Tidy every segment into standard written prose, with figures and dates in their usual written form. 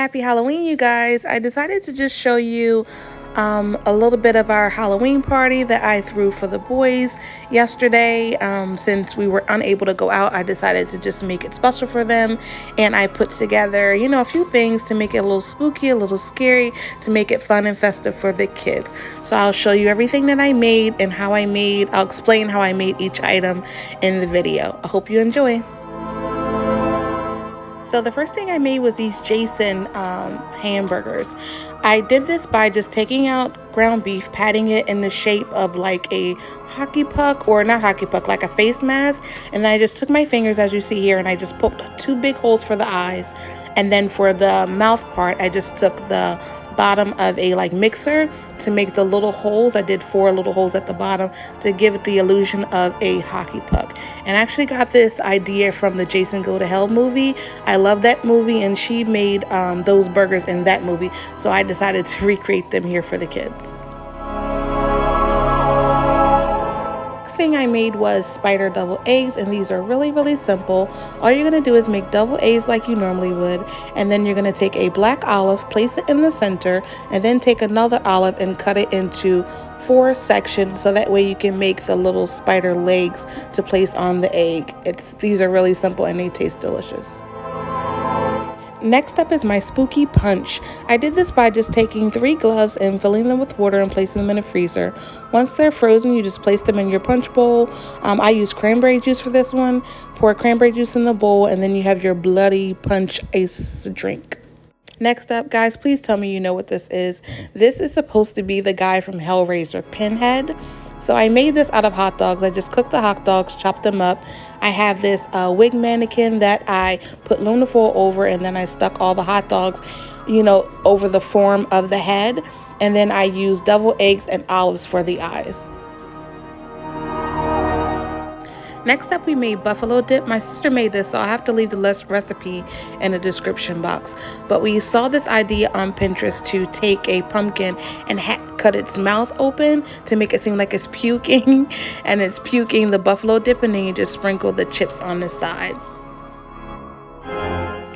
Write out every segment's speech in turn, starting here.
Happy Halloween, you guys. I decided to just show you a little bit of our Halloween party that I threw for the boys yesterday. Since we were unable to go out, I decided to just make it special for them. And I put together, a few things to make it a little spooky, a little scary, to make it fun and festive for the kids. So I'll show you everything that I made and how I'll explain how I made each item in the video. I hope you enjoy. So the first thing I made was these Jason hamburgers. I did this by just taking out ground beef, patting it in the shape of like a hockey puck, or not hockey puck, like a face mask. And then I just took my fingers, as you see here, and I just poked 2 big holes for the eyes. And then for the mouth part, I just took the bottom of a mixer to make the little holes. I did 4 little holes at the bottom to give it the illusion of a hockey puck. And I actually got this idea from the Jason Go to Hell movie. I love that movie, and she made those burgers in that movie. So I decided to recreate them here for the kids. Thing I made was spider double eggs, and these are really simple. All you're going to do is make double eggs like you normally would, and then you're going to take a black olive, place it in the center, and then take another olive and cut it into 4 sections, so that way you can make the little spider legs to place on the egg. These are really simple and they taste delicious. Next up is my spooky punch. I did this by just taking 3 gloves and filling them with water and placing them in a freezer. Once they're frozen, you just place them in your punch bowl. I use cranberry juice for this one. Pour cranberry juice in the bowl, and then you have your bloody punch ice drink. Next up, guys, please tell me you know what this is. This is supposed to be the guy from Hellraiser, Pinhead. So I made this out of hot dogs. I just cooked the hot dogs, chopped them up. I have this wig mannequin that I put aluminum foil over, and then I stuck all the hot dogs, over the form of the head. And then I used double eggs and olives for the eyes. Next up, we made buffalo dip. My sister made this, so I'll have to leave the recipe in the description box. But we saw this idea on Pinterest to take a pumpkin and cut its mouth open to make it seem like it's puking. And it's puking the buffalo dip, and then you just sprinkle the chips on the side.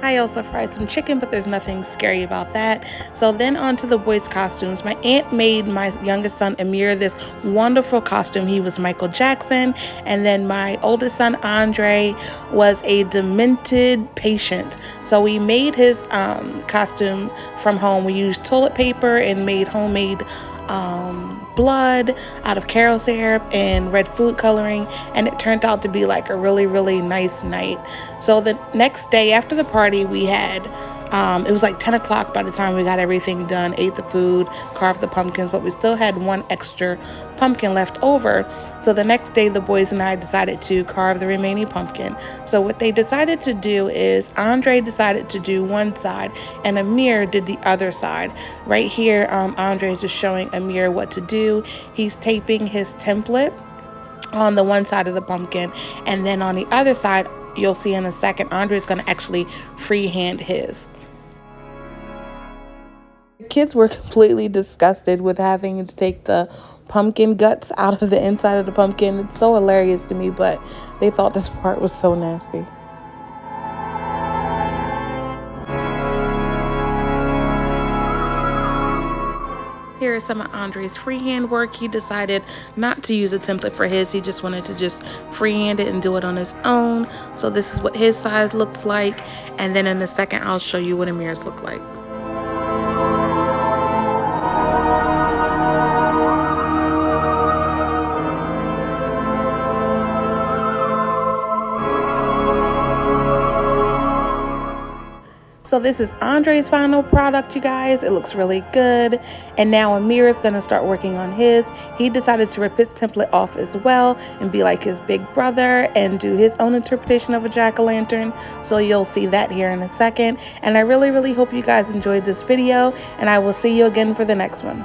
I also fried some chicken, but there's nothing scary about that. So then on to the boys' costumes. My aunt made my youngest son, Amir, this wonderful costume. He was Michael Jackson. And then my oldest son, Andre, was a demented patient. So we made his costume from home. We used toilet paper and made homemade blood out of Karo syrup and red food coloring, and it turned out to be like a really nice night. So the next day after the party, we had it was like 10 o'clock by the time we got everything done, ate the food, carved the pumpkins, but we still had 1 extra pumpkin left over. So the next day, the boys and I decided to carve the remaining pumpkin. So what they decided to do is Andre decided to do one side and Amir did the other side. Right here, Andre is just showing Amir what to do. He's taping his template on the one side of the pumpkin, and then on the other side, you'll see in a second, Andre's going to actually freehand his. Kids were completely disgusted with having to take the pumpkin guts out of the inside of the pumpkin. It's so hilarious to me, but they thought this part was so nasty. Here is some of Andre's freehand work. He decided not to use a template for his. He just wanted to just freehand it and do it on his own. So this is what his side looks like. And then in a second, I'll show you what Amir's look like. So this is Andre's final product, you guys. It looks really good. And now Amir is going to start working on his. He decided to rip his template off as well and be like his big brother and do his own interpretation of a jack-o'-lantern. So you'll see that here in a second. And I really hope you guys enjoyed this video, and I will see you again for the next one.